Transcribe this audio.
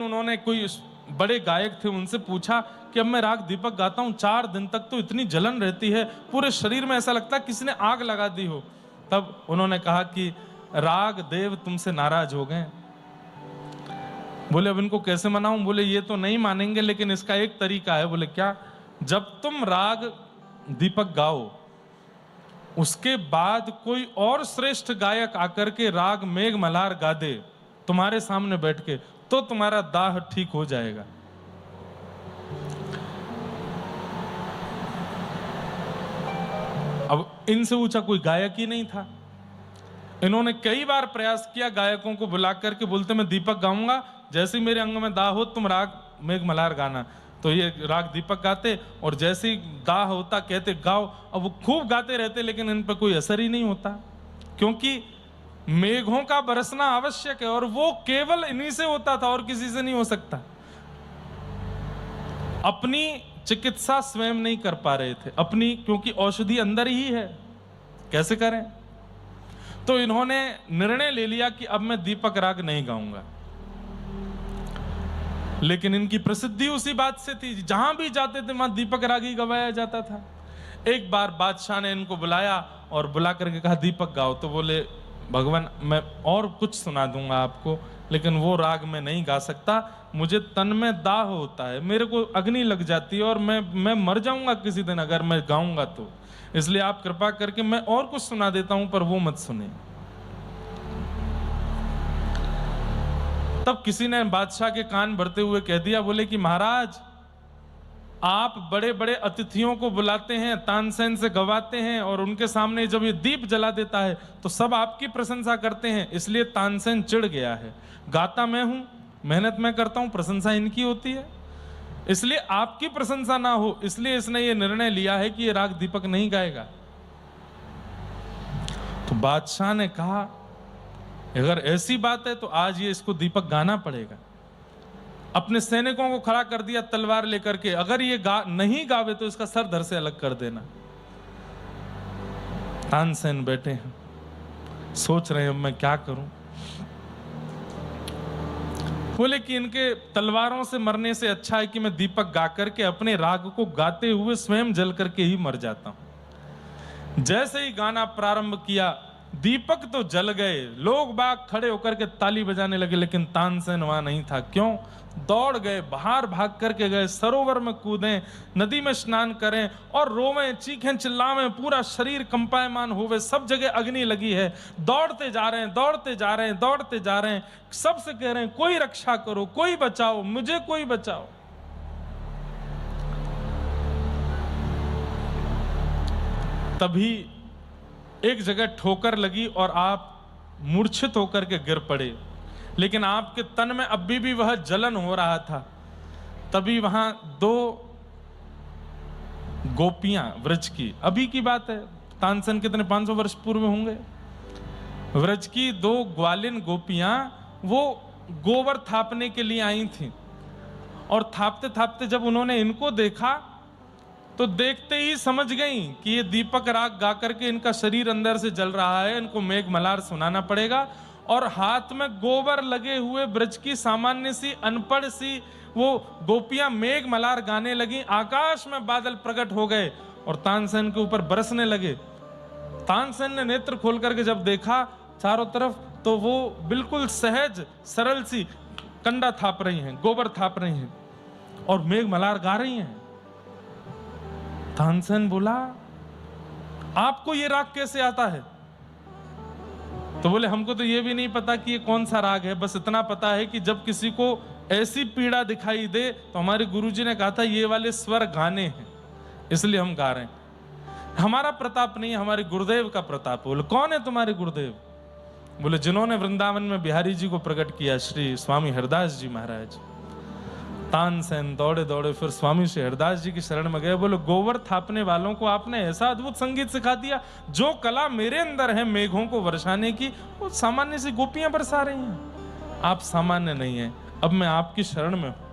उन्होंने कोई बड़े गायक थे, उनसे पूछा कि अब मैं राग दीपक गाता हूँ 4 दिन तक तो इतनी जलन रहती है, पूरे शरीर में ऐसा लगता है किसी ने आग लगा दी हो। तब उन्होंने कहा कि राग देव तुमसे नाराज हो गए। बोले अब इनको कैसे मनाऊं? बोले ये तो नहीं मानेंगे, लेकिन इसका एक तरीका है। बोले क्या? जब तुम राग दीपक गाओ उसके बाद कोई और श्रेष्ठ गायक आकर के राग मेघ मल्हार गा दे तुम्हारे सामने बैठ के, तो तुम्हारा दाह ठीक हो जाएगा। अब इनसे ऊंचा कोई गायक ही नहीं था। इन्होंने कई बार प्रयास किया गायकों को बुला करके, बोलते मैं दीपक गाऊंगा, जैसे ही मेरे अंग में दाह हो तुम राग मेघ मल्हार गाना। तो ये राग दीपक गाते और जैसे ही दाह होता कहते गाओ। अब वो खूब गाते रहते, लेकिन इन पर कोई असर ही नहीं होता, क्योंकि मेघों का बरसना आवश्यक है और वो केवल इन्हीं से होता था और किसी से नहीं हो सकता। अपनी चिकित्सा स्वयं नहीं कर पा रहे थे अपनी, क्योंकि औषधि अंदर ही है, कैसे करें? तो इन्होंने निर्णय ले लिया कि अब मैं दीपक राग नहीं गाऊंगा। लेकिन इनकी प्रसिद्धि उसी बात से थी, जहां भी जाते थे वहां दीपक राग ही गवाया जाता था। एक बार बादशाह ने इनको बुलाया और बुला करके कहा दीपक गाओ। तो बोले भगवान मैं और कुछ सुना दूंगा आपको, लेकिन वो राग में नहीं गा सकता, मुझे तन में दाह होता है, मेरे को अग्नि लग जाती है और मैं मर जाऊंगा किसी दिन अगर मैं गाऊंगा तो, इसलिए आप कृपा करके मैं और कुछ सुना देता हूं पर वो मत सुने। तब किसी ने बादशाह के कान भरते हुए कह दिया, बोले कि महाराज आप बड़े बड़े अतिथियों को बुलाते हैं, तानसेन से गवाते हैं और उनके सामने जब ये दीप जला देता है तो सब आपकी प्रशंसा करते हैं, इसलिए तानसेन चिढ़ गया है। गाता मैं हूं, मेहनत मैं करता हूं, प्रशंसा इनकी होती है, इसलिए आपकी प्रशंसा ना हो, इसलिए इसने ये निर्णय लिया है कि ये राग दीपक नहीं गाएगा। तो बादशाह ने कहा अगर ऐसी बात है तो आज ये इसको दीपक गाना पड़ेगा। अपने सैनिकों को खड़ा कर दिया तलवार लेकर के, अगर ये नहीं गावे तो इसका सर धड़ से अलग कर देना। तानसेन बैठे हैं, सोच रहे हैं मैं क्या करूं। बोले कि इनके तलवारों से मरने से अच्छा है कि मैं दीपक गा करके अपने राग को गाते हुए स्वयं जल करके ही मर जाता हूं। जैसे ही गाना प्रारंभ किया दीपक तो जल गए, लोग बाग खड़े होकर के ताली बजाने लगे, लेकिन तानसेन वहां नहीं था। क्यों? दौड़ गए, बाहर भाग करके गए, सरोवर में कूदें, नदी में स्नान करें और रोवें, चीखें, चिल्लावें, पूरा शरीर कंपायमान होवे, सब जगह अग्नि लगी है, दौड़ते जा रहे हैं, दौड़ते जा रहे हैं, दौड़ते जा रहे हैं, सबसे कह रहे हैं कोई रक्षा करो, कोई बचाओ, मुझे कोई बचाओ। तभी एक जगह ठोकर लगी और आप मूर्छित होकर के गिर पड़े, लेकिन आपके तन में अभी भी वह जलन हो रहा था। तभी वहां 2 गोपियां व्रज की, अभी की बात है, तानसेन कितने 500 वर्ष पूर्व होंगे, व्रज की 2 ग्वालिन गोपियां वो गोबर थापने के लिए आई थीं और थापते थापते जब उन्होंने इनको देखा तो देखते ही समझ गई कि ये दीपक राग गा करके इनका शरीर अंदर से जल रहा है, इनको मेघ मल्हार सुनाना पड़ेगा। और हाथ में गोबर लगे हुए ब्रज की सामान्य सी अनपढ़ सी वो गोपियां मेघ मल्हार गाने लगी। आकाश में बादल प्रकट हो गए और तानसेन के ऊपर बरसने लगे। तानसेन ने नेत्र खोल करके जब देखा चारों तरफ, तो वो बिल्कुल सहज सरल सी कंडा थाप रही हैं, गोबर थाप रही हैं और मेघ मल्हार गा रही हैं। तानसेन बोला आपको ये राग कैसे आता है? तो बोले हमको तो ये भी नहीं पता कि ये कौन सा राग है, बस इतना पता है कि जब किसी को ऐसी पीड़ा दिखाई दे तो हमारे गुरुजी ने कहा था ये वाले स्वर गाने हैं, इसलिए हम गा रहे हैं। हमारा प्रताप नहीं है, हमारे गुरुदेव का प्रताप। बोले कौन है तुम्हारे गुरुदेव? बोले जिन्होंने वृंदावन में बिहारी जी को प्रकट किया, श्री स्वामी हरदास जी महाराज। तानसेन दौड़े दौड़े फिर स्वामी श्री हरदास जी की शरण में गए। बोले गोबर थापने वालों को आपने ऐसा अद्भुत संगीत सिखा दिया, जो कला मेरे अंदर है मेघों को वर्षाने की, वो सामान्य सी गोपियां बरसा रही हैं। आप सामान्य नहीं हैं, अब मैं आपकी शरण में हूं।